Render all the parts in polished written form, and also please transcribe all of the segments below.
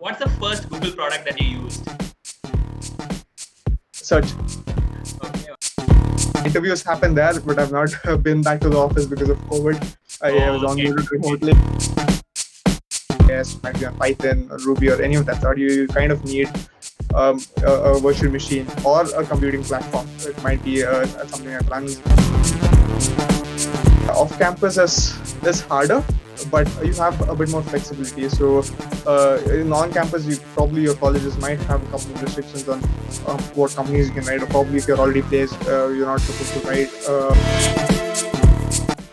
What's the first Google product that you used? Search. Okay. Interviews happen there, but I've not been back to the office because of COVID. I was Okay. onboarded remotely. Yes, might be on Python or Ruby or any of that sort. You kind of need a virtual machine or a computing platform. It might be something that runs off campus is harder, but you have a bit more flexibility. So in on campus, your colleges might have a couple of restrictions on what companies you can write, or probably if you're already placed, you're not supposed to write.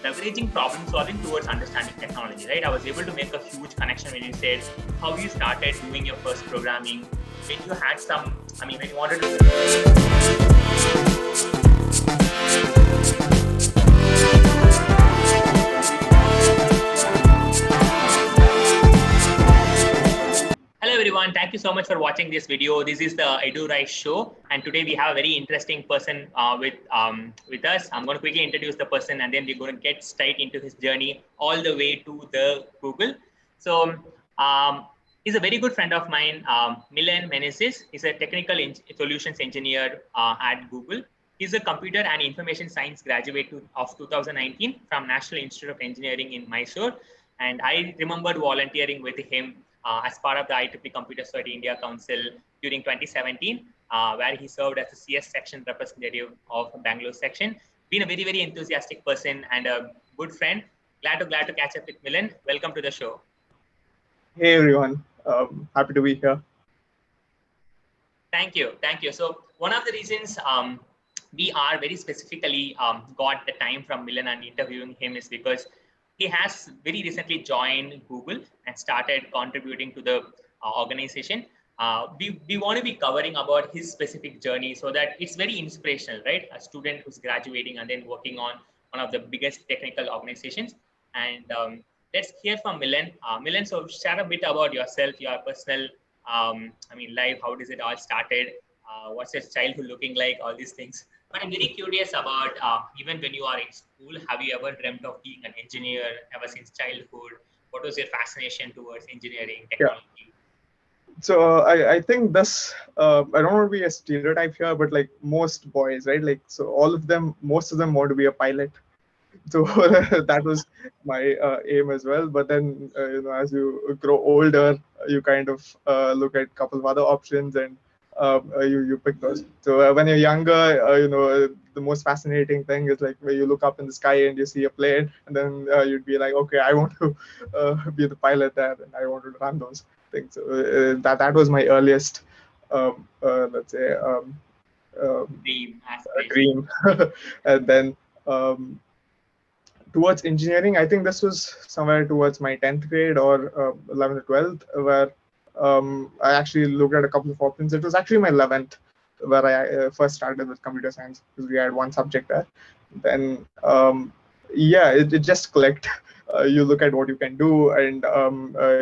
Leveraging problem solving towards understanding technology, right? I was able to make a huge connection when you said how you started doing your first programming, when you had when you wanted to. Hello everyone, thank you so much for watching this video. This is the EduRise show, and today we have a very interesting person with us. I'm going to quickly introduce the person, and then we're going to get straight into his journey all the way to the Google. So he's a very good friend of mine, Milan Menezes. He's a technical solutions engineer at Google. He's a computer and information science graduate of 2019 from National Institute of Engineering in Mysore. And I remembered volunteering with him as part of the IEEE Computer Society India Council during 2017, where he served as the CS section representative of Bangalore section. Been a very, very enthusiastic person and a good friend. Glad to catch up with Milan. Welcome to the show. Hey everyone, happy to be here. Thank you. So one of the reasons we are very specifically got the time from Milan and interviewing him is because he has very recently joined Google and started contributing to the organization. We want to be covering about his specific journey so that it's very inspirational, right? A student who's graduating and then working on one of the biggest technical organizations. And let's hear from Milan. Milan, so share a bit about yourself, your personal, life. How does it all started? What's your childhood looking like? All these things. But I'm very curious about even when you are in school, have you ever dreamt of being an engineer ever since childhood? What was your fascination towards engineering, Yeah. technology? So I think this I don't want to be a stereotype here, but like most boys, right? Like so most of them want to be a pilot. So that was my aim as well. But then as you grow older, you kind of look at a couple of other options, and you pick those. So when you're younger, the most fascinating thing is like where you look up in the sky and you see a plane, and then you'd be like, okay, I want to be the pilot there, and I want to run those things. So, that was my earliest, let's say, Dream, aspiration. dream. And then towards engineering, I think this was somewhere towards my 10th grade or 11th or 12th, where I actually looked at a couple of options. It was actually my 11th where I first started with computer science because we had one subject there. Then, yeah, it just clicked. You look at what you can do, and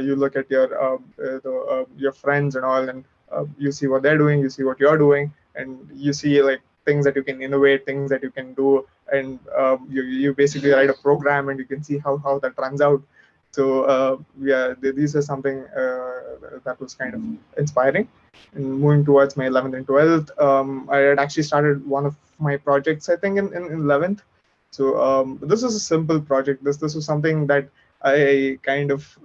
you look at your friends and all, and you see what they're doing, you see what you're doing, and you see like things that you can innovate, things that you can do, and you basically write a program and you can see how that runs out. So yeah, these are something that was kind of inspiring. And moving towards my 11th and 12th, I had actually started one of my projects, I think, in 11th. So this was a simple project. This was something that I kind of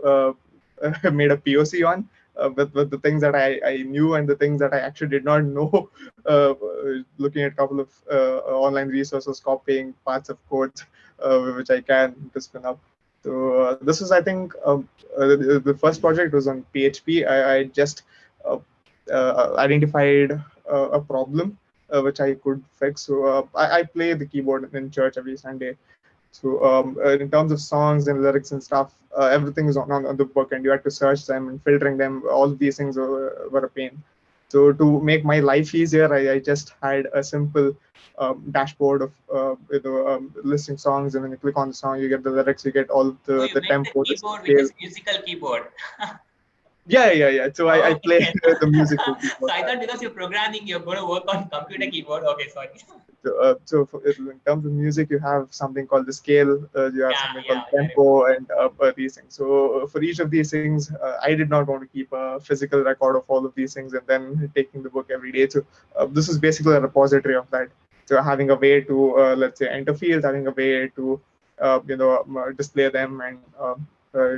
made a POC on, with the things that I knew and the things that I actually did not know, looking at a couple of online resources, copying parts of codes which I can to spin up. So this was, I think, the first project was on PHP. I just identified a problem which I could fix. So I play the keyboard in church every Sunday. So in terms of songs and lyrics and stuff, everything is on the book, and you had to search them and filtering them. All of these things were a pain. So to make my life easier, I just had a simple dashboard of listing songs, and when you click on the song, you get the lyrics, you get all So the you make the tempo, the keyboard which scale. is musical keyboard. Yeah. So I play Okay. the music to So keyboard. I thought because you're programming, you're going to work on computer keyboard. Okay, sorry. In terms of music, you have something called the scale, you have something called Yeah, I remember. tempo, and these things. So for each of these things, I did not want to keep a physical record of all of these things and then taking the book every day. So this is basically a repository of that. So having a way to, let's say, enter fields, having a way to, display them and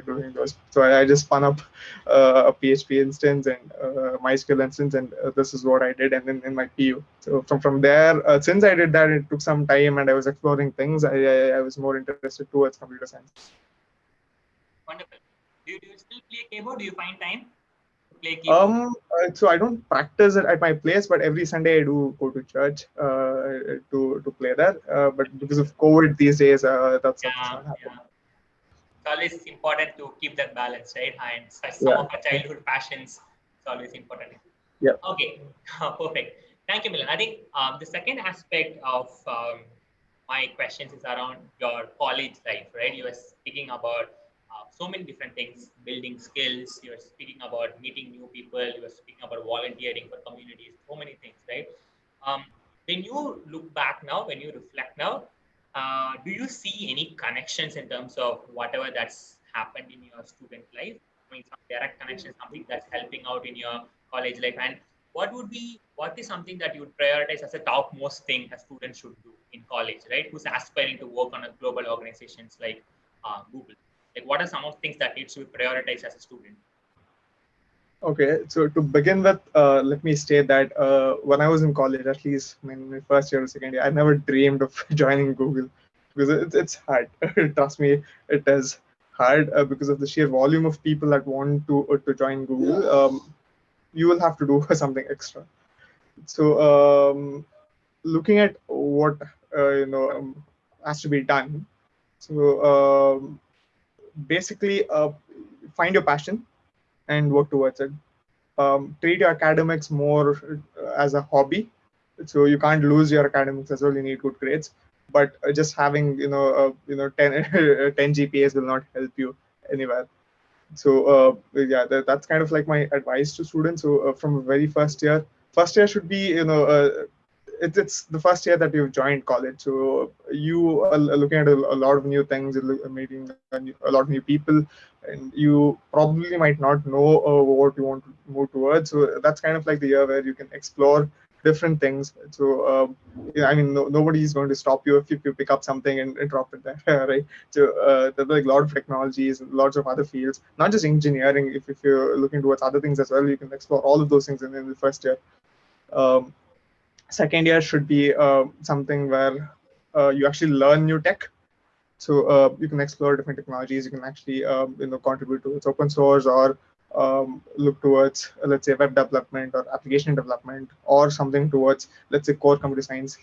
doing those. So I just spun up a PHP instance and MySQL instance, and this is what I did, and then in my PU. So from there, since I did that, it took some time, and I was exploring things. I was more interested towards computer science. Wonderful. Do you still play keyboard? Do you find time to play keyboard? So I don't practice it at my place, but every Sunday I do go to church to play there. But because of COVID these days, that stuff is not happening. Yeah. It's always important to keep that balance, right? And such some Yeah, of our childhood passions, it's always important. yeah. Okay, perfect. Thank you, Milan. I think the second aspect of my questions is around your college life, right? You were speaking about so many different things, building skills. You were speaking about meeting new people. You were speaking about volunteering for communities. So many things, right? Um, when you look back now, when you reflect now, do you see any connections in terms of whatever that's happened in your student life? I mean, some direct connection, something that's helping out in your college life, and what is something that you would prioritize as a topmost thing a student should do in college, right? Who's aspiring to work on a global organizations like Google? Like, what are some of the things that needs to be prioritized as a student? Okay, so to begin with, let me state that when I was in college, at least in my first year or second year, I never dreamed of joining Google because it's hard. Trust me, it is hard because of the sheer volume of people that want to join Google. You will have to do something extra. So looking at what has to be done. So basically, find your passion and work towards it. Treat your academics more as a hobby. So you can't lose your academics as well. You need good grades, but just having 10 10 GPAs will not help you anywhere. So yeah, that's kind of like my advice to students. So from the very first year should be it's the first year that you've joined college, so you are looking at a lot of new things, you're meeting a lot of new people, and you probably might not know what you want to move towards. So that's kind of like the year where you can explore different things. So yeah, I mean, nobody is going to stop you if you pick up something and drop it there, right? So there are like a lot of technologies and lots of other fields, not just engineering. If you're looking towards other things as well, you can explore all of those things in the first year. Um, Second year should be something where you actually learn new tech. So you can explore different technologies. You can actually contribute towards open source or look towards let's say web development or application development, or something towards let's say core computer science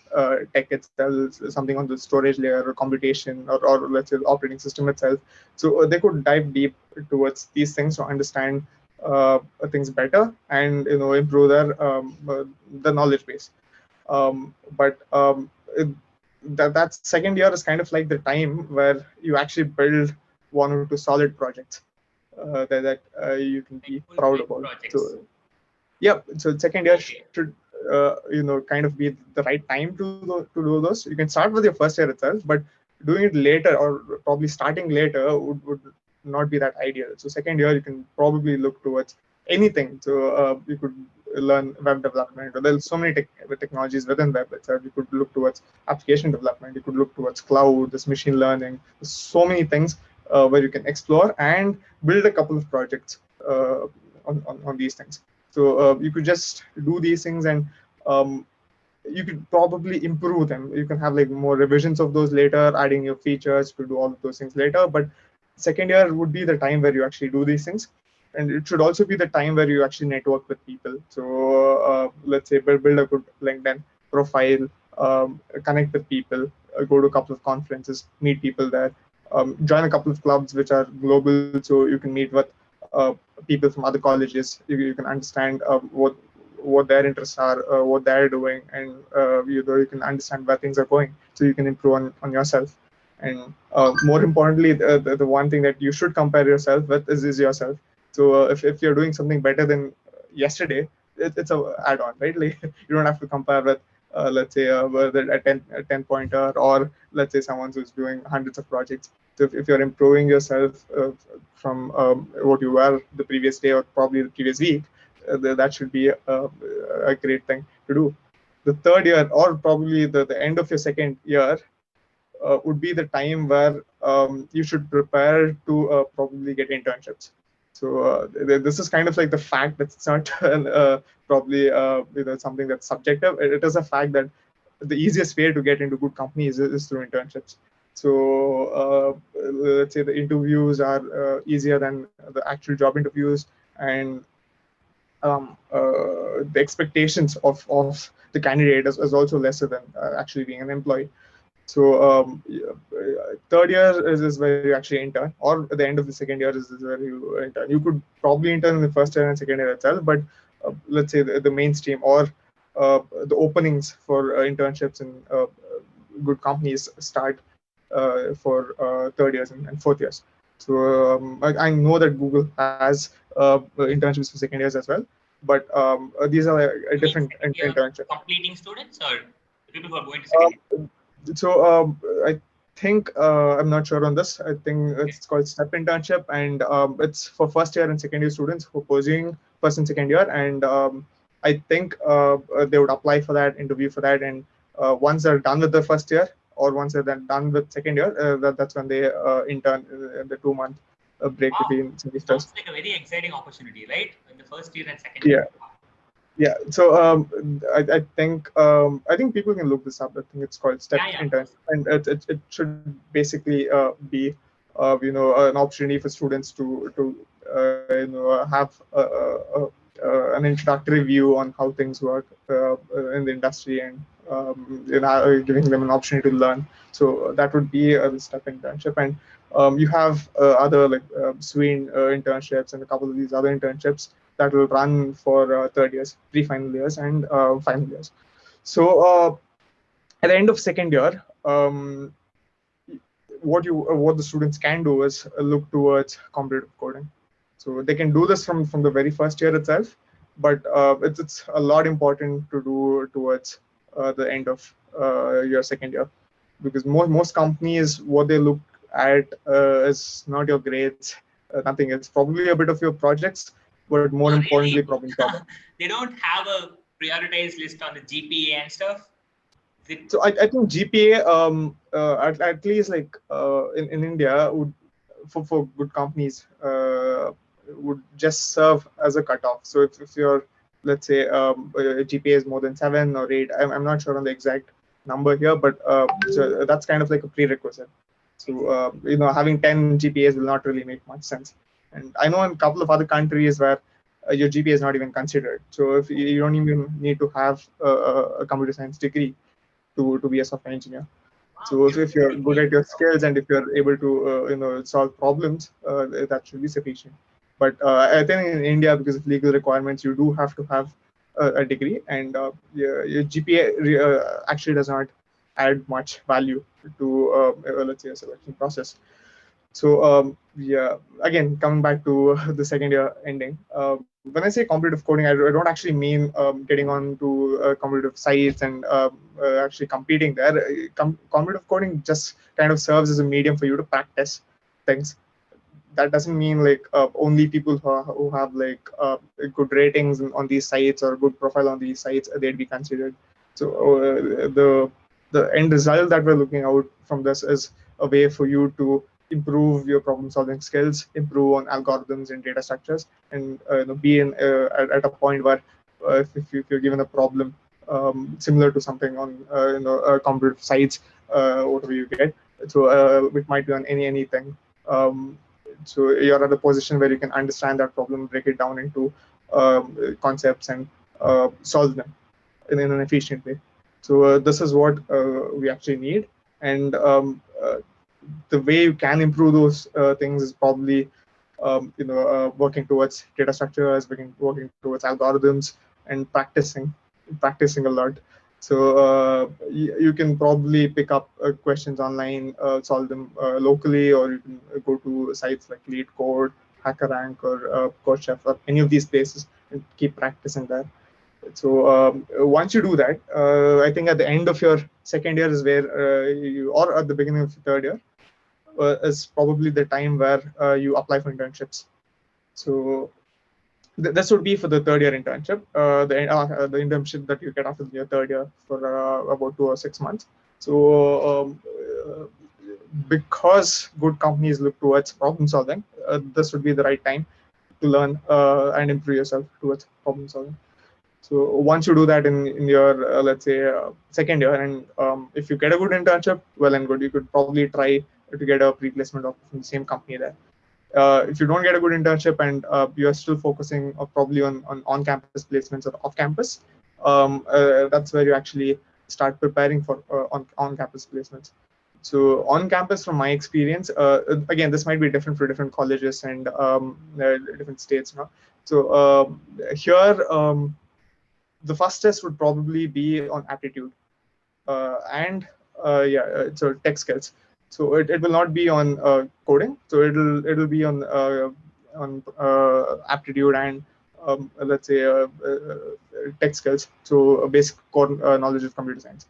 tech itself, something on the storage layer or computation, or let's say the operating system itself. So they could dive deep towards these things to understand things better and improve their knowledge base. But that second year is kind of like the time where you actually build one or two solid projects that you can Like be proud full-fledged about. projects. So yeah, so second year Okay. should kind of be the right time to do those. You can start with your first year itself, but doing it later or probably starting later would not be that ideal. So second year you can probably look towards anything. So you could learn web development. There's so many technologies within web itself. You could look towards application development. You could look towards cloud, this machine learning. There's so many things where you can explore and build a couple of projects on these things. So you could just do these things, and um, you could probably improve them. You can have like more revisions of those later, adding your features to do all of those things later. But second year would be the time where you actually do these things, and it should also be the time where you actually network with people. So let's say build a good LinkedIn profile, connect with people, go to a couple of conferences, meet people there, join a couple of clubs which are global, so you can meet with uh, people from other colleges. You can understand what their interests are, what they're doing, and you can understand where things are going, so you can improve on yourself. And more importantly, the one thing that you should compare yourself with is yourself. So if you're doing something better than yesterday, it's a add-on, right? Like you don't have to compare with let's say a 10 pointer, or let's say someone who's doing hundreds of projects. So if you're improving yourself from what you were the previous day or probably the previous week, that should be a great thing to do. The third year, or probably the end of your second year, would be the time where you should prepare to probably get internships. So this is kind of like the fact that it's not probably something that's subjective. It is a fact that the easiest way to get into good companies is through internships. So let's say the interviews are easier than the actual job interviews, and the expectations of the candidate is also lesser than actually being an employee. So third year is where you actually intern, or at the end of the second year is where you intern. You could probably intern in the first year and second year itself, but let's say the mainstream or the openings for internships in good companies start for third years and fourth years. So I know that Google has internships for second years as well, but these are a You mean different second year internship. completing students or the people who are going to second year? So I think I'm not sure on this. I think Okay. it's called step internship, and it's for first year and second year students who are pursuing first and second year. And I think they would apply for that, interview for that, and once they're done with the first year, or once they're then done with second year, that's when they intern in the 2 month break Wow, between semesters. sounds like a very exciting opportunity, right? In the first year and second year. Yeah. Yeah, so I think people can look this up. I think it's called step Yeah, of intern, course. and it should basically be an opportunity for students to have an introductory view on how things work in the industry, and giving them an opportunity to learn. So that would be the step internship, and you have other like swing internships and a couple of these other internships that will run for third years, pre-final years, and final years. So at the end of second year, what the students can do is look towards competitive coding. So they can do this from the very first year itself, but it's a lot important to do towards the end of your second year, because most companies, what they look at is not your grades, nothing. It's probably a bit of your projects, but more Oh, importantly, really? problem solving. They don't have a prioritized list on the GPA and stuff. Is it? So I think GPA at least like in India would for good companies would just serve as a cutoff. So if you're, let's say, GPA is more than 7 or 8, I'm not sure on the exact number here, but so that's kind of like a prerequisite. So having 10 GPAs will not really make much sense. And I know in a couple of other countries where your GPA is not even considered. So if you don't even need to have a computer science degree to be a software engineer. Wow, So if you're good theoretically. at your skills and if you're able to solve problems, that should be sufficient. But I think in India, because of legal requirements, you do have to have a degree, and your GPA actually does not add much value to let's say a selection process. So yeah, again, coming back to the second year ending, when I say competitive coding, I don't actually mean getting on to competitive sites and actually competing there. Competitive coding just kind of serves as a medium for you to practice things. That doesn't mean like only people who have like good ratings on these sites or good profile on these sites, they'd be considered. So the end result that we're looking out from this is a way for you to improve your problem solving skills, improve on algorithms and data structures, and be at a point where if you're given a problem similar to something on competitive sites, whatever you get, so it might be on anything. Um, so you're at a position where you can understand that problem, break it down into concepts, and solve them in an efficient way. So this is what we actually need, and the way you can improve those things is probably working towards data structures, working towards algorithms, and practicing a lot. So you can probably pick up questions online, solve them locally, or you can go to sites like LeetCode, HackerRank or CodeChef or any of these places and keep practicing there. So once you do that, I think at the end of your second year is where or at the beginning of the third year is probably the time where you apply for internships. So this would be for the third year internship, the internship that you get after your third year for about 2 or 6 months. So because good companies look towards problem solving, this would be the right time to learn and improve yourself towards problem solving. So once you do that in your let's say second year, and if you get a good internship, well and good, you could probably try to get a pre-placement offer from the same company there. If you don't get a good internship and you are still focusing probably on campus placements or off campus, that's where you actually start preparing for on campus placements. So on campus, from my experience, again, this might be different for different colleges and different states. So here, the first test would probably be on aptitude and so tech skills. So it will not be on coding. So it'll be on aptitude and let's say tech skills. So a basic core knowledge of computer science.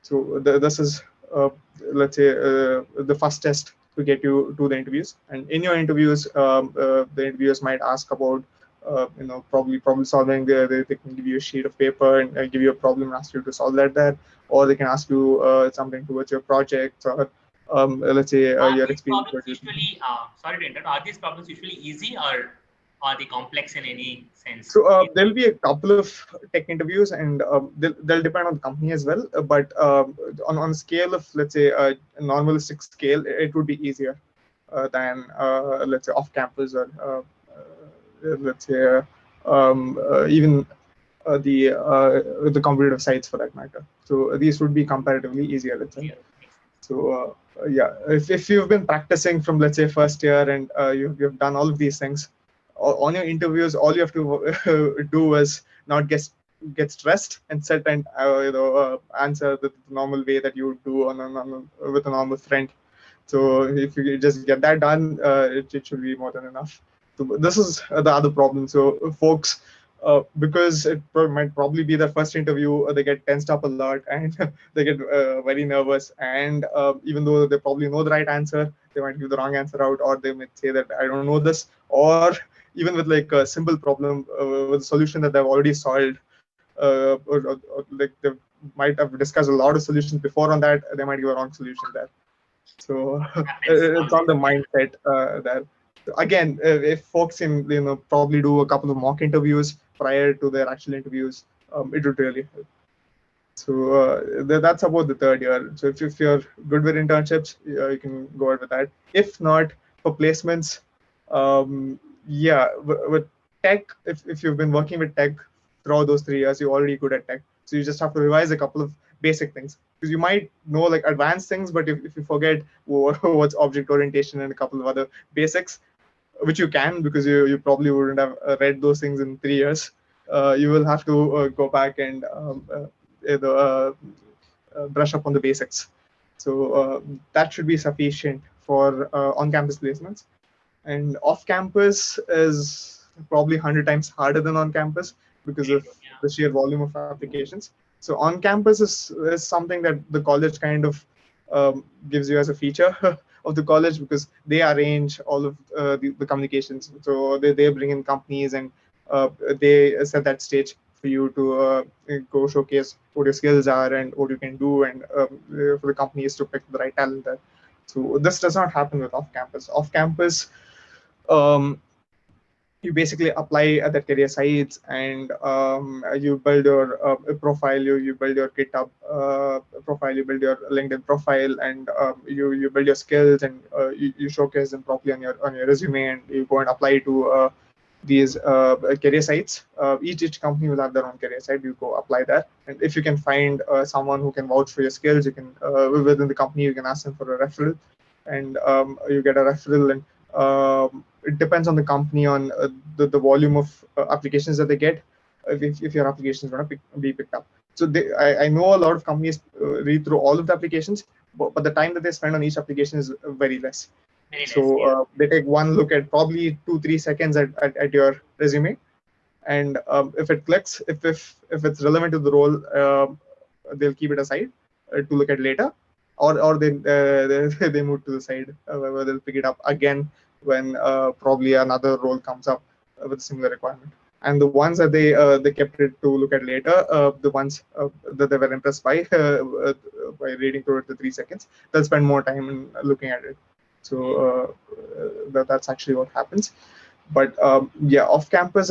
So this is let's say the first test to get you to the interviews. And in your interviews, the interviewers might ask about probably problem solving. They can give you a sheet of paper and give you a problem and ask you to solve that there, or they can ask you something towards your project, or let's say your experience. Sorry to interrupt. Are these problems usually easy, or are they complex in any sense? So there'll be a couple of tech interviews, and they'll depend on the company as well. But on a scale of, let's say, a normalistic scale, it would be easier than let's say off campus, or let's say even the competitive sites for that matter. So these would be comparatively easier, let's say. So yeah, if you've been practicing from, let's say, first year, and you've done all of these things on your interviews, all you have to do is not get stressed and sit and answer the normal way that you would do with a normal friend. So if you just get that done, it should be more than enough. So this is the other problem. So folks, because it might probably be their first interview, they get tensed up a lot, and they get very nervous. And even though they probably know the right answer, they might give the wrong answer out, or they might say that I don't know this, or even with like a simple problem with a solution that they've already solved, or like they might have discussed a lot of solutions before on that, they might give a wrong solution there. So it's on the mindset there. Again, if folks in probably do a couple of mock interviews prior to their actual interviews, it would really help. So that's about the third year. So if you're good with internships, you can go ahead with that. If not, for placements, with tech, if you've been working with tech throughout those 3 years, you're already good at tech. So you just have to revise a couple of basic things, because you might know like advanced things, but if you forget what's object orientation and a couple of other basics, which you can, because you probably wouldn't have read those things in 3 years, you will have to go back and brush up on the basics. So that should be sufficient for on-campus placements. And off-campus is probably 100 times harder than on-campus because of the sheer volume of applications. So on-campus is something that the college kind of gives you as a feature of the college, because they arrange all of the communications. So they bring in companies, and they set that stage for you to go showcase what your skills are and what you can do, and for the companies to pick the right talent there. So this does not happen with off-campus. Off-campus, you basically apply at the career sites, and you build your profile, you build your GitHub profile, you build your LinkedIn profile, and you build your skills, and you showcase them properly on your resume, and you go and apply to these career sites. Each company will have their own career site. You go apply there, and if you can find someone who can vouch for your skills, you can within the company, you can ask them for a referral, and you get a referral. And it depends on the company, on the volume of applications that they get, if your application is going to be picked up. So I know a lot of companies read through all of the applications, but the time that they spend on each application is very less. Very So less. Yeah. they take one look at probably 2-3 seconds at your resume, and if it clicks, if it's relevant to the role, they'll keep it aside to look at later, or they move to the side, where they'll pick it up again when probably another role comes up with a similar requirement. And the ones that they kept it to look at later, the ones that they were impressed by reading through it the 3 seconds, they'll spend more time in looking at it. So that's actually what happens. But yeah, off campus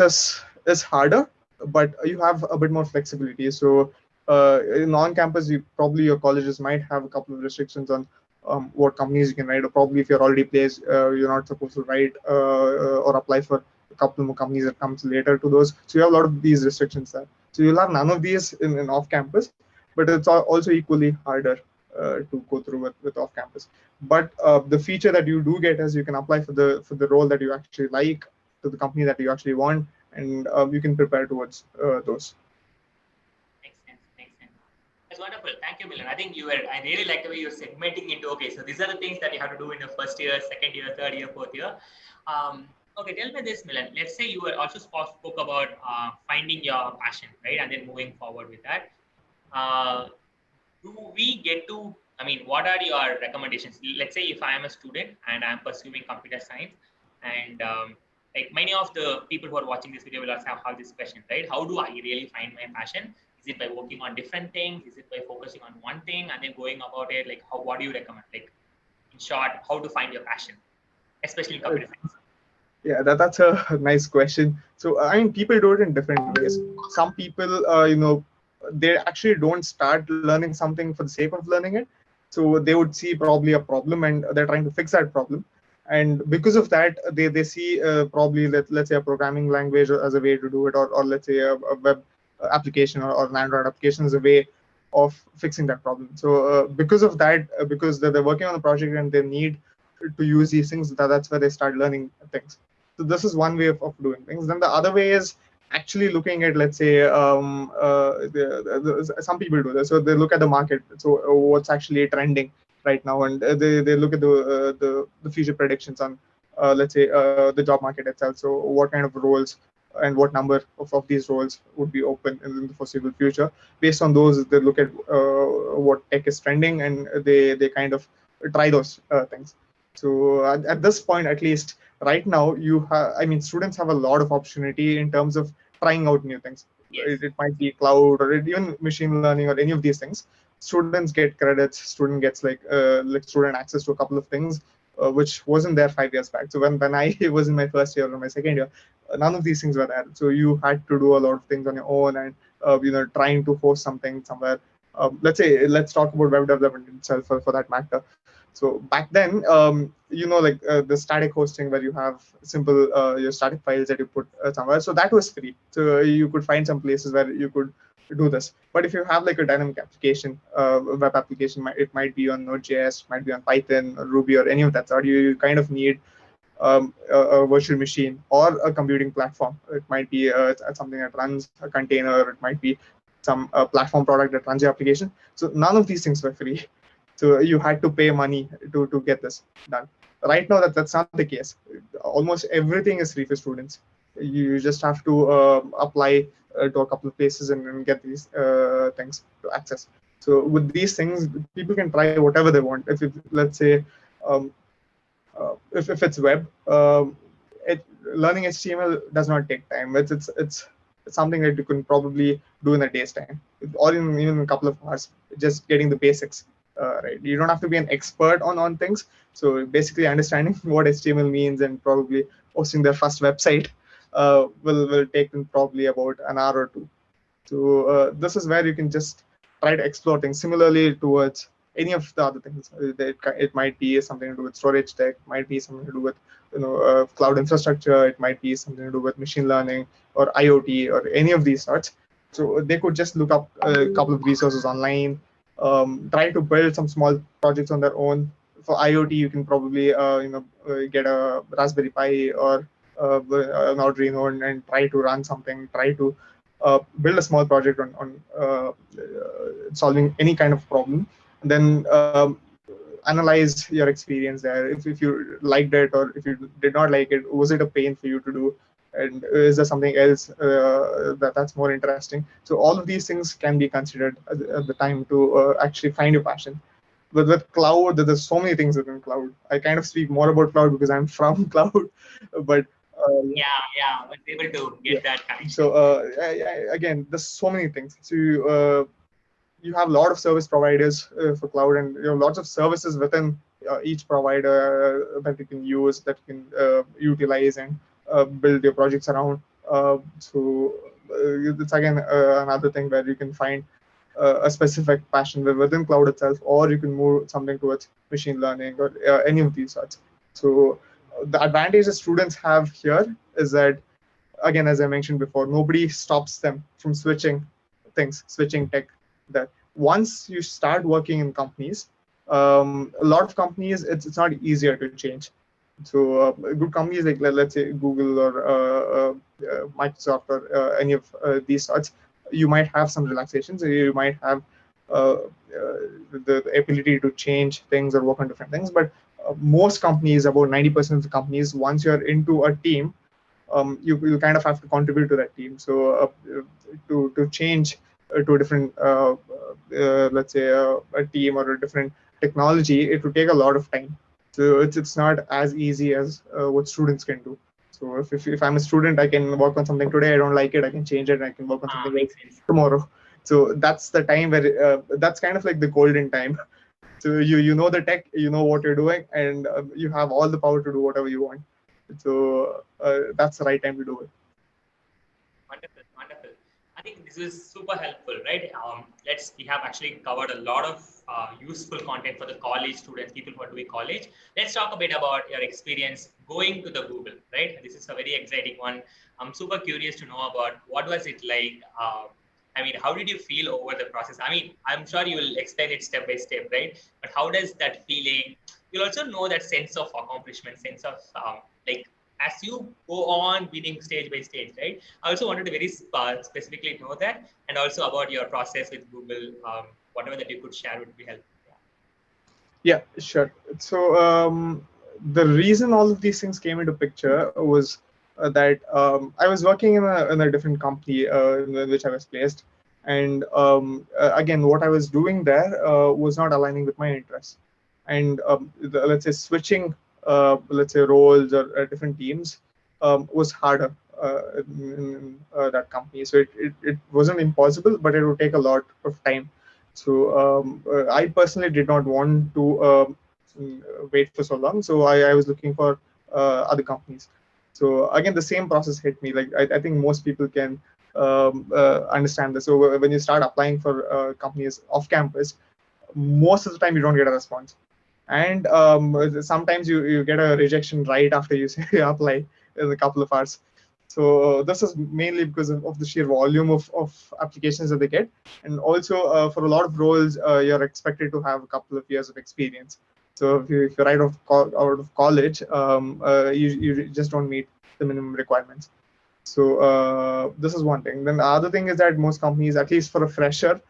is harder, but you have a bit more flexibility. So in on campus, you probably your colleges might have a couple of restrictions on what companies you can write, or probably if you're already placed, you're not supposed to write or apply for a couple more companies that comes later to those. So you have a lot of these restrictions there. So you'll have none of these in off campus, but it's also equally harder to go through with off campus. But the feature that you do get is you can apply for the role that you actually like, to the company that you actually want, and you can prepare towards those. Makes sense. Makes sense. That's wonderful. Thank you, Milan. I think I really like the way you're segmenting into, okay, so these are the things that you have to do in your first year, second year, third year, fourth year. Okay, tell me this, Milan. Let's say you were also spoke about finding your passion, right? And then moving forward with that. Uh, do we get to, I mean, what are your recommendations? Let's say if I am a student and I'm pursuing computer science, and like many of the people who are watching this video will also have this question, right? How do I really find my passion? Is it by working on different things? Is it by focusing on one thing and then going about it? Like, what do you recommend? Like, in short, how to find your passion, especially in computer science? Yeah, that's a nice question. So I mean, people do it in different ways. Some people, they actually don't start learning something for the sake of learning it. So they would see probably a problem, and they're trying to fix that problem. And because of that, they see probably let's say a programming language as a way to do it, or let's say a web application, or an Android application as a way of fixing that problem. So because of that, because they're working on a project and they need to use these things, that's where they start learning things. So this is one way of doing things. Then the other way is actually looking at, let's say, some people do this. So they look at the market. So what's actually trending right now, and they look at the future predictions on, let's say, the job market itself. So what kind of roles and what number of these roles would be open in the foreseeable future. Based on those, they look at what tech is trending, and they kind of try those things. So at this point, at least right now, I mean, students have a lot of opportunity in terms of trying out new things. Yes. It might be cloud, or even machine learning, or any of these things. Students get credits. Student gets like student access to a couple of things, which wasn't there 5 years back. So when I was in my first year or my second year, none of these things were there. So you had to do a lot of things on your own, and trying to force something somewhere. Let's talk about web development itself for that matter. So back then, like the static hosting, where you have simple your static files that you put somewhere. So that was free. So you could find some places where you could do this. But if you have like a dynamic application, web application, it might be on Node.js, might be on Python or Ruby or any of that sort. You kind of need a virtual machine or a computing platform. It might be something that runs a container. It might be some platform product that runs your application. So none of these things were free. So you had to pay money to get this done. Right now, that's not the case. Almost everything is free for students. You just have to apply to a couple of places, and get these things to access. So with these things, people can try whatever they want. If let's say, um, if it's web, learning HTML does not take time. It's something that you can probably do in a day's time, or in even a couple of hours, just getting the basics right. You don't have to be an expert on things. So basically, understanding what HTML means and probably hosting their first website will take them probably about an hour or two. So this is where you can just try to explore things. Similarly, towards any of the other things, it might be something to do with storage tech, might be something to do with cloud infrastructure, it might be something to do with machine learning or IoT or any of these sorts. So they could just look up a couple of resources online, try to build some small projects on their own. For IoT, you can probably get a Raspberry Pi or an Arduino, and try to run something, try to build a small project on solving any kind of problem. And then analyze your experience there. If you liked it or if you did not like it, was it a pain for you to do? And is there something else that's more interesting? So all of these things can be considered at the time to actually find your passion. But with cloud, there's so many things within cloud. I kind of speak more about cloud because I'm from cloud, but yeah. Yeah, I was able to Yeah. get that connection. So again, there's so many things. So you have a lot of service providers for cloud, and lots of services within each provider that you can use, that you can utilize and build your projects around. So it's again another thing where you can find a specific passion within cloud itself, or you can move something towards machine learning or any of these sorts. So the advantage that students have here is that, again, as I mentioned before, nobody stops them from switching things, switching tech. That once you start working in companies, a lot of companies, it's not easier to change. So good companies like, let's say, Google or Microsoft or any of these sorts, you might have some relaxations. You might have the ability to change things or work on different things. But most companies, about 90% of the companies, once you're into a team, you kind of have to contribute to that team. So to change to a different, let's say, a team or a different technology, it would take a lot of time. So it's not as easy as what students can do. So if I'm a student, I can work on something today. I don't like it, I can change it, and I can work on something else Makes sense. tomorrow. So that's the time where that's kind of like the golden time. So you know the tech, you know what you're doing, and you have all the power to do whatever you want. So that's the right time to do it. Wonderful, wonderful. I think this is super helpful, right? We have actually covered a lot of useful content for the college students, people who are doing college. Let's talk a bit about your experience going to the Google, right? This is a very exciting one. I'm super curious to know about what was it like. I mean, how did you feel over the process? I mean, I'm sure you will explain it step by step, right? But how does that feeling? You'll also know that sense of accomplishment, sense of like as you go on winning stage by stage, right? I also wanted to very specifically know that, and also about your process with Google. Whatever that you could share would be helpful. Yeah, sure. So the reason all of these things came into picture was that I was working in a different company in which I was placed, and again, what I was doing there was not aligning with my interests. And let's say switching, let's say, roles or different teams was harder in that company. So it wasn't impossible, but it would take a lot of time. So I personally did not want to wait for so long. So I was looking for other companies. So again, the same process hit me. Like I think most people can understand this. So when you start applying for companies off campus, most of the time you don't get a response, and sometimes you get a rejection right after you say apply in a couple of hours. So this is mainly because of the sheer volume of applications that they get, and also for a lot of roles you're expected to have a couple of years of experience. So if you're out of college, you just don't meet the minimum requirements. So this is one thing. Then the other thing is that most companies, at least for a fresher,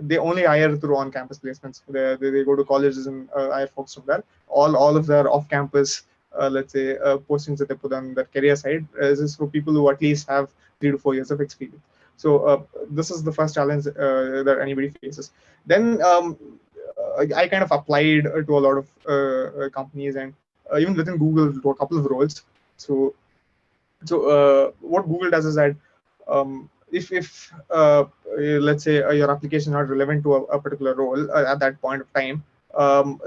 they only hire through on-campus placements. They go to colleges and hire folks from there. All of their off-campus, let's say, postings that they put on their career side is for people who at least have 3 to 4 years of experience. So this is the first challenge that anybody faces. Then I kind of applied to a lot of companies, and even within Google to a couple of roles. So what Google does is that if let's say your application is not relevant to a particular role at that point of time,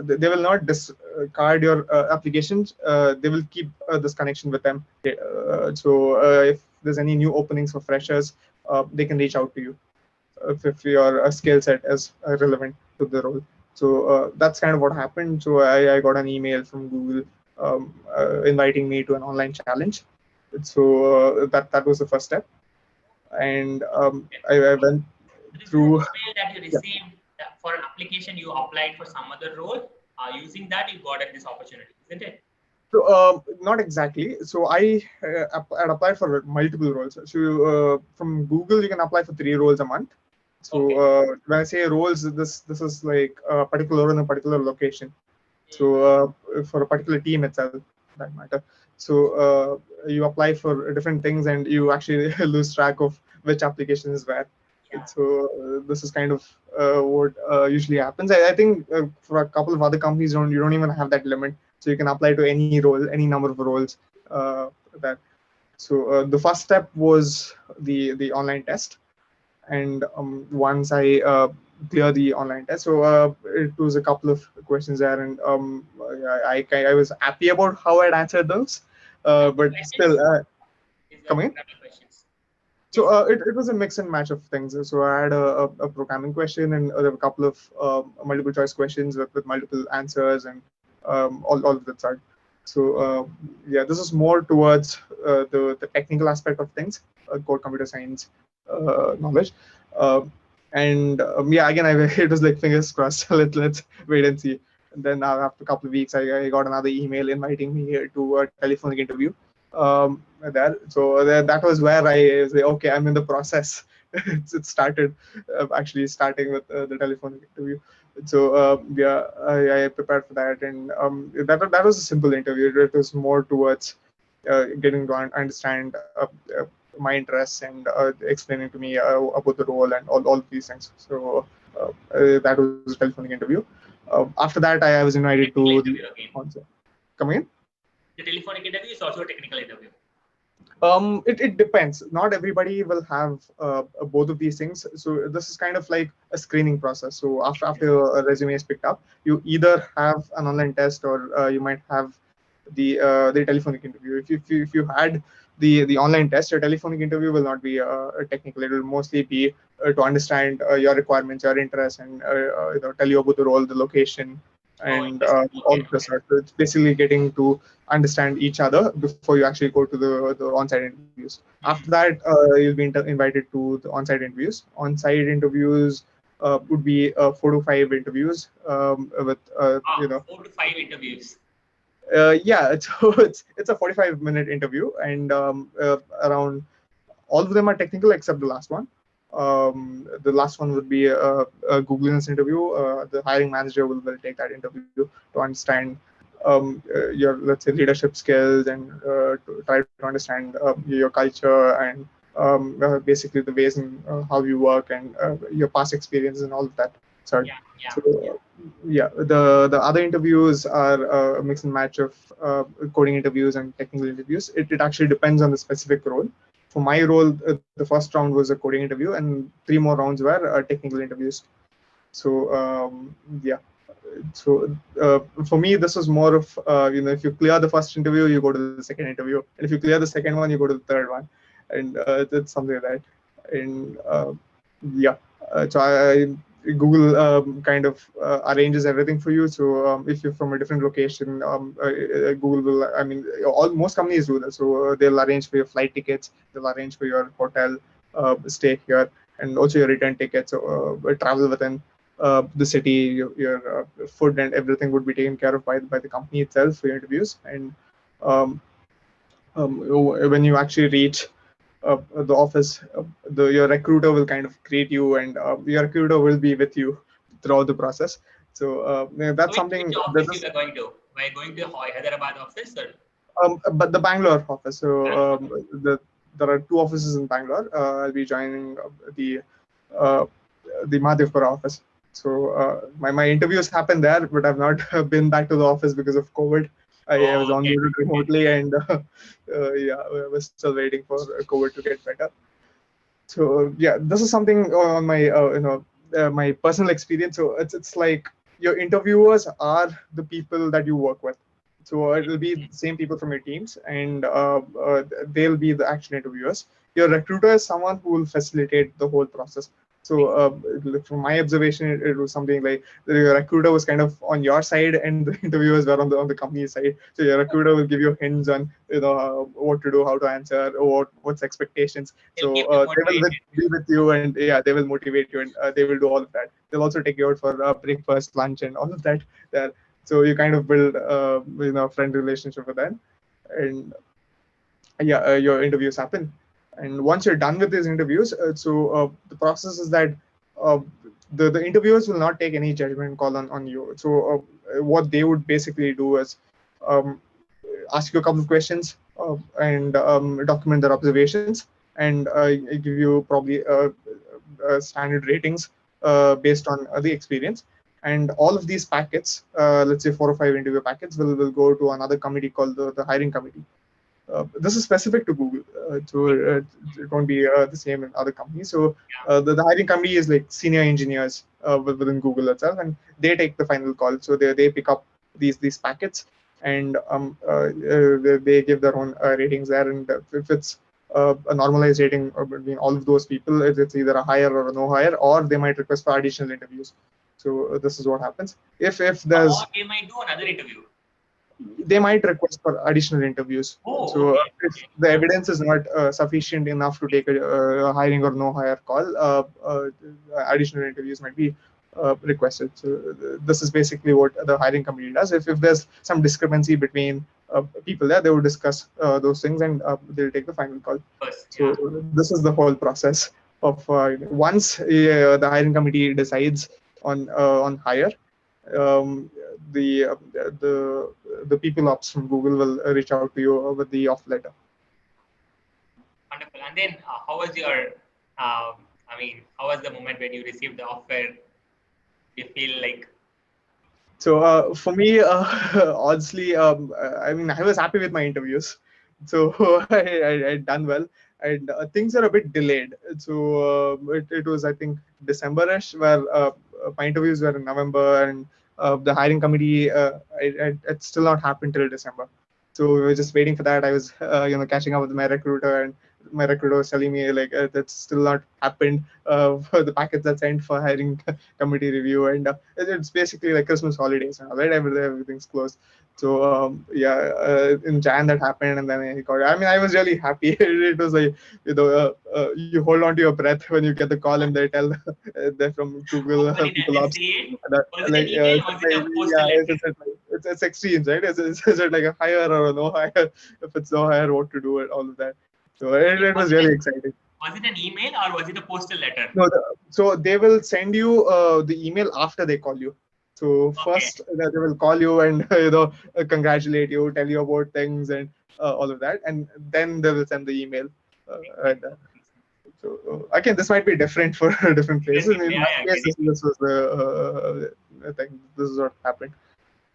they will not discard your applications. They will keep this connection with them. So if there's any new openings for freshers, they can reach out to you if your skill set is relevant to the role. So that's kind of what happened. So I got an email from Google inviting me to an online challenge. So that was the first step, and I went This is an through. email that you Yeah. received for an application you applied for some other role. Using that, you got this opportunity, isn't it? So not exactly. So I had applied for multiple roles. So from Google, you can apply for 3 roles a month. So Okay. when I say roles, this is like a particular role in a particular location. So for a particular team itself, for that matter. So you apply for different things and you actually lose track of which application is where. Yeah. So this is kind of what usually happens. I think for a couple of other companies, you don't even have that limit, so you can apply to any role, any number of roles. That so the first step was the online test, and once I clear the online test, so it was a couple of questions there, and I was happy about how I'd answered those, but still, These were coming. programming questions. So Yes. it was a mix and match of things. So I had a programming question, and there were a couple of multiple choice questions with multiple answers, and all of that sort. So yeah, this is more towards the technical aspect of things, core computer science knowledge. Uh, and yeah, again, it was like fingers crossed. Let's wait and see. And then after a couple of weeks, I got another email inviting me to a telephonic interview. There. So that was where I say, okay, I'm in the process. It started actually starting with the telephonic interview. So yeah, I prepared for that, and that was a simple interview. It was more towards getting to understand my interests and explaining to me about the role and all of these things. So that was a telephonic interview. After that, I was invited to Technical the interview again. concert. Come again? The telephonic interview is also a technical interview. It depends. Not everybody will have both of these things. So this is kind of like a screening process. So after a resume is picked up, you either have an online test or you might have the telephonic interview. If you had the online test, your telephonic interview will not be technical. It will mostly be to understand your requirements, your interests, and tell you about the role, the location, Oh, and interesting. all Okay. of the sort. So it's basically getting to understand each other before you actually go to the on-site interviews. After that, you'll be invited to the on-site interviews. On-site interviews would be 4 to 5 interviews with Ah, 4 to 5 interviews. yeah, so it's a 45-minute interview, and around all of them are technical except the last one. The last one would be a Google's interview. The hiring manager will take that interview to understand your, let's say, leadership skills, and to try to understand your culture, and basically the ways in how you work, and your past experiences and all of that. Sorry. Yeah, yeah, So yeah, the other interviews are a mix and match of coding interviews and technical interviews. It actually depends on the specific role. For my role, the first round was a coding interview, and 3 more rounds were technical interviews. So yeah, so for me, this was more of if you clear the first interview, you go to the second interview, and if you clear the second one, you go to the third one, and it's something like that. And yeah, so Google kind of arranges everything for you. So if you're from a different location, Google will. I mean, most companies do that. So they'll arrange for your flight tickets, they'll arrange for your hotel stay here, and also your return tickets. So travel within the city, your food and everything would be taken care of by the company itself for your interviews. And um, when you actually reach the office, your recruiter will kind of greet you, and your recruiter will be with you throughout the process. So yeah, So that's which something that office you is, were going to? Were you going to Hyderabad office or but the Bangalore office. So Bangalore? there are 2 offices in Bangalore. I'll be joining uh, the Madhivpura office. So my interviews happen there, but I've not been back to the office because of COVID. I was Oh, okay. onboarded Okay. remotely, and yeah, I was still waiting for COVID to get better. So yeah, this is something on my my personal experience. So it's like your interviewers are the people that you work with. So it will be the same people from your teams, and they'll be the actual interviewers. Your recruiter is someone who will facilitate the whole process. So from my observation, it was something like the recruiter was kind of on your side, and the interviewers were on the company side. So your recruiter will give you hints on what to do, how to answer, or what's expectations. They'll So keep you they will motivated. be with you, and yeah, they will motivate you, and they will do all of that. They'll also take you out for breakfast, lunch, and all of that there. So you kind of build friend relationship with them, and yeah, your interviews happen. And once you're done with these interviews, the process is that uh, the interviewers will not take any judgment call on you. So what they would basically do is ask you a couple of questions and document their observations, and give you probably standard ratings based on the experience. And all of these packets, let's say 4 or 5 interview packets, will go to another committee called the hiring committee. This is specific to Google, so it won't be the same in other companies. So the hiring committee is like senior engineers within Google itself, and they take the final call. So they pick up these packets, and they give their own ratings there. And if it's a normalized rating between all of those people, it's either a higher or a no higher, or they might request for additional interviews. So this is what happens. If Or there's they might do another interview. they might request for additional interviews. Oh, So okay. if the evidence is not sufficient enough to take a hiring or no hire call, additional interviews might be requested. So this is basically what the hiring committee does. If there's some discrepancy between people there, they will discuss those things, and they'll take the final call. First, So this is the whole process of once the hiring committee decides on hire, um, the uh, the the people ops from Google will reach out to you with the offer letter. Wonderful. And then, how was your? How was the moment when you received the offer? Do you feel like? So for me, honestly, I mean, I was happy with my interviews, so I'd done well, and things are a bit delayed. So it was, I think, December-ish, where my interviews were in November, and the hiring committee it still not happened till December. So we were just waiting for that. I was catching up with my recruiter, and my recruiter was telling me like that's still not happened for the packets that sent for hiring committee review, and it's basically like Christmas holidays now, right? Everything's closed. So in Jan that happened, and then I got. I mean, I was really happy. It was like you hold on to your breath when you get the call, and they tell they're from Google When did people they ops. say it? That, Was it an like email or was it a postal letter? it's extremes, right? Is it like a higher or a no higher? If it's no higher, what to do and all of that. So it was really exciting. Was it an email or was it a postal letter? No, so they will send you the email after they call you. So Okay. first they will call you and congratulate you, tell you about things and all of that, and then they will send the email. And so again, this might be different for different places. In my Yeah, case, this was the I think this is what happened.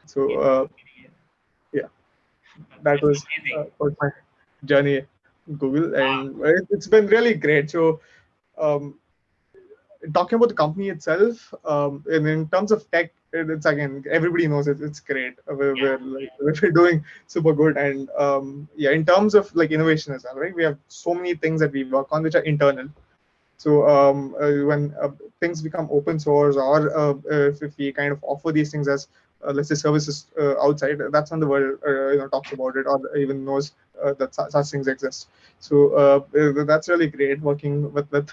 So yeah, that That's was amazing. my journey in Google, Wow. and it's been really great. So um, talking about the company itself, and in terms of tech, it's again everybody knows it. It's great. We're doing super good, and in terms of like innovation as well, right? We have so many things that we work on which are internal. So when things become open source, or if we kind of offer these things as let's say services outside, that's when the world talks about it or even knows that such things exist. So that's really great working with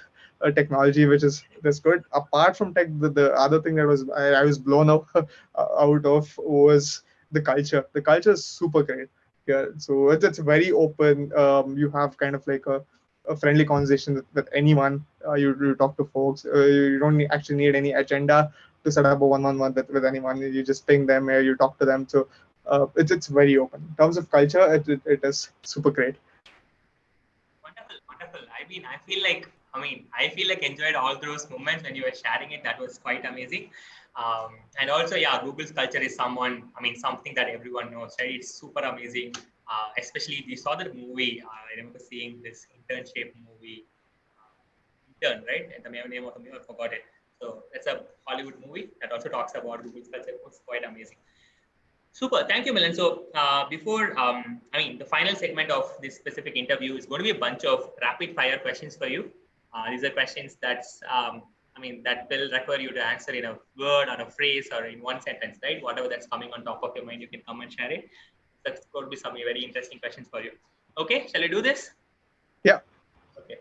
technology which is this good. Apart from tech, the other thing that I was blown up out of was the culture. The culture is super great. Yeah, so it's very open. You have kind of like a friendly conversation with anyone. You talk to folks. You don't actually need any agenda to set up a one-on-one with anyone. You just ping them, you talk to them. So it's very open. In terms of culture, it is super great. Wonderful, wonderful. I feel like enjoyed all those moments when you were sharing it. That was quite amazing. And also, yeah, Google's culture is something that everyone knows, right? It's super amazing. Especially if you saw the movie. I remember seeing this internship movie, Intern, right? And the name of the movie, I forgot it. So it's a Hollywood movie that also talks about Google's culture. It was quite amazing. Super. Thank you, Milan. So the final segment of this specific interview is going to be a bunch of rapid fire questions for you. These are questions that will require you to answer in a word or a phrase or in one sentence, right? Whatever that's coming on top of your mind, you can come and share it. That's going to be some very interesting questions for you. Okay, shall we do this? Yeah. Okay.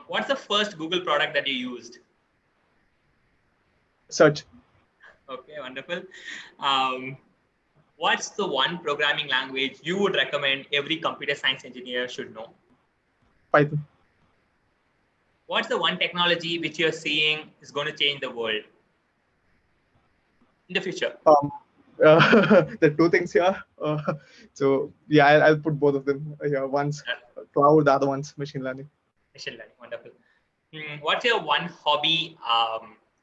What's the first Google product that you used? Search. Okay, wonderful. What's the one programming language you would recommend every computer science engineer should know? Python. What's the one technology which you're seeing is going to change the world? in the future? The two things here. So yeah, I'll put both of them here. One's cloud, the other one's machine learning. Machine learning, wonderful. What's your one hobby,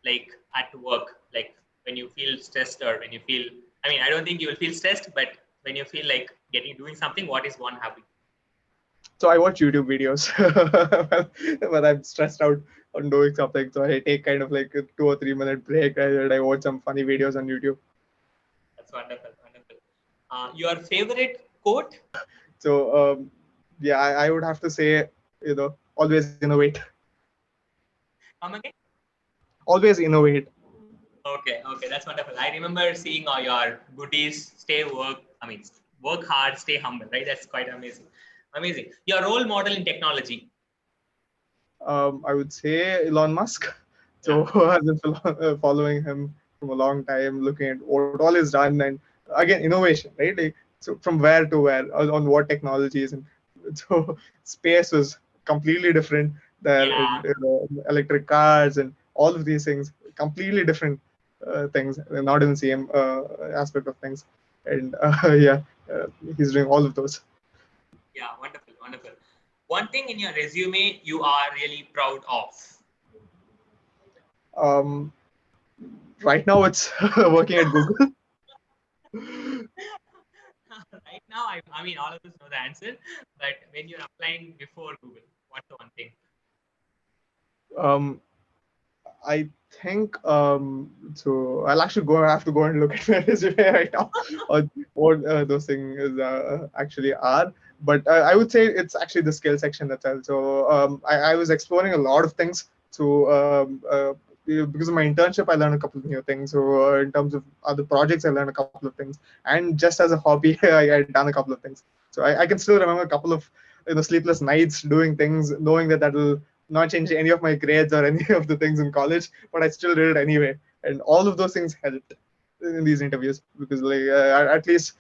like at work, like when you feel stressed or when you feel, I mean, I don't think you will feel stressed, but when you feel like doing something, what is one hobby? So I watch YouTube videos when I'm stressed out on doing something. So I take kind of like a 2 or 3 minute break and I watch some funny videos on YouTube. That's wonderful, wonderful. Your favorite quote? So yeah, I would have to say, always innovate. Come again? Always innovate. Okay, okay, that's wonderful. I remember seeing all your goodies, work hard, stay humble, right? That's quite amazing. Amazing. Your role model in technology. I would say Elon Musk. Yeah. So I've been following him from a long time, looking at what all is done, and again innovation, right? Like, so from where to where on what technologies, and so space was completely different there. Yeah. Electric cars and all of these things, completely different things, not in the same aspect of things. And yeah, he's doing all of those. Yeah, wonderful, wonderful. One thing in your resume you are really proud of. Um, right now, it's working at Google. Right now, I mean, all of us know the answer, but when you're applying before Google, what's the one thing? Um, I think so. I'll actually have to go and look at my resume right now on what those things actually are. But I would say it's actually the skill section itself. So I was exploring a lot of things. So because of my internship, I learned a couple of new things. So in terms of other projects, I learned a couple of things. And just as a hobby, I had done a couple of things. So I can still remember a couple of sleepless nights doing things, knowing that that'll not change any of my grades or any of the things in college, but I still did it anyway. And all of those things helped in these interviews because, like, at least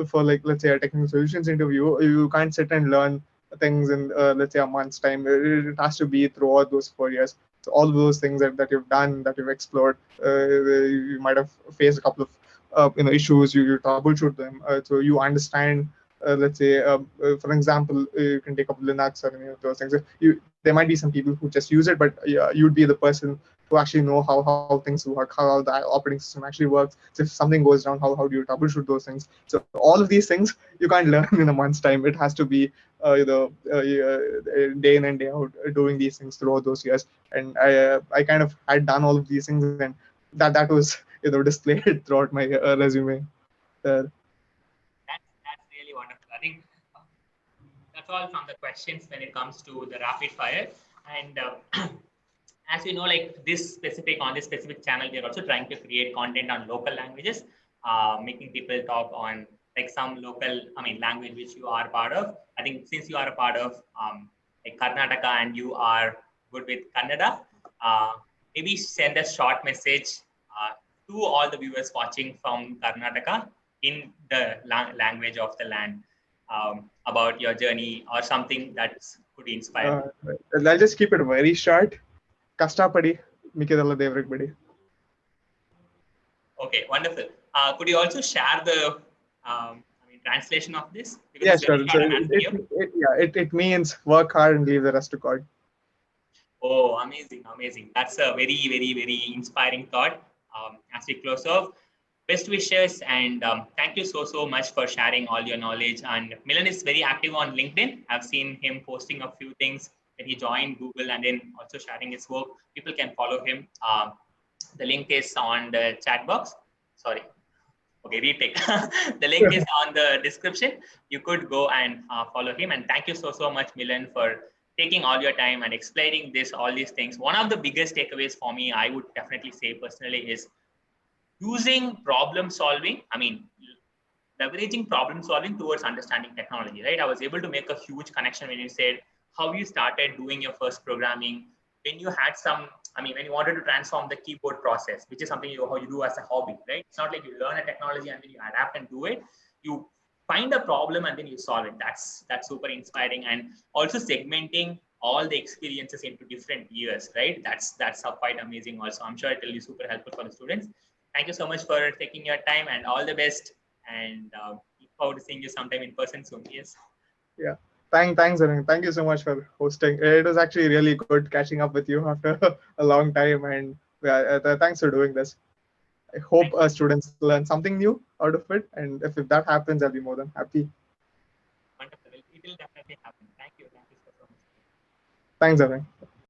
for like let's say a technical solutions interview, you can't sit and learn things in let's say a month's time. It has to be throughout those 4 years. So all of those things that you've done, that you've explored, you might have faced a couple of issues. You troubleshoot them, so you understand let's say, for example, you can take up Linux or any of those things. There might be some people who just use it, but you'd be the person to actually know how things work, how the operating system actually works. So if something goes down, how do you troubleshoot those things? So all of these things you can't learn in a month's time. It has to be day in and day out doing these things throughout those years. And I kind of had done all of these things, and that was displayed throughout my resume. That's really wonderful. I think that's all from the questions when it comes to the rapid fire. And as you know, like on this specific channel, we are also trying to create content on local languages, making people talk on like some local, language which you are part of. I think since you are a part of like Karnataka and you are good with Kannada, uh, maybe send a short message to all the viewers watching from Karnataka in the language of the land, about your journey or something that could inspire Uh, them. I'll just keep it very short. ಕಷ್ಟಪಡಿ ಮಿಕ್ಕಿದೆಲ್ಲ ದೇವ್ರಿಗೆ ಬಿಡಿ. Okay, wonderful. Could you also share the translation of this? Because Yeah, it's sure. very So short, I'm asking you. it means work hard and leave the rest to God. Oh, amazing, amazing. That's a very, very, very inspiring thought. As we close off, best wishes and thank you so much for sharing all your knowledge. And Milan is very active on LinkedIn. I've seen him posting a few things when he joined Google and then also sharing his work. People can follow him. The link is on the chat box. Sorry. Okay, retake. The link is on the description. You could go and follow him. And thank you so much, Milan, for taking all your time and explaining all these things. One of the biggest takeaways for me, I would definitely say personally, is using problem solving. Leveraging problem solving towards understanding technology, right? I was able to make a huge connection when you said how you started doing your first programming, when you had when you wanted to transform the keyboard process, which is something how you do as a hobby, right? It's not like you learn a technology and then you adapt and do it. You find a problem and then you solve it. That's super inspiring. And also segmenting all the experiences into different years, right? That's quite amazing also. I'm sure it will be super helpful for the students. Thank you so much for taking your time, and all the best. And look forward to seeing you sometime in person soon. Yes. Yeah. Thanks, Arvind. Thank you so much for hosting. It was actually really good catching up with you after a long time, and thanks for doing this. I hope Thank you. students learn something new out of it, and if that happens, I'll be more than happy. Wonderful. It will definitely happen. Thank you. Thank you so much. Thanks, Arvind.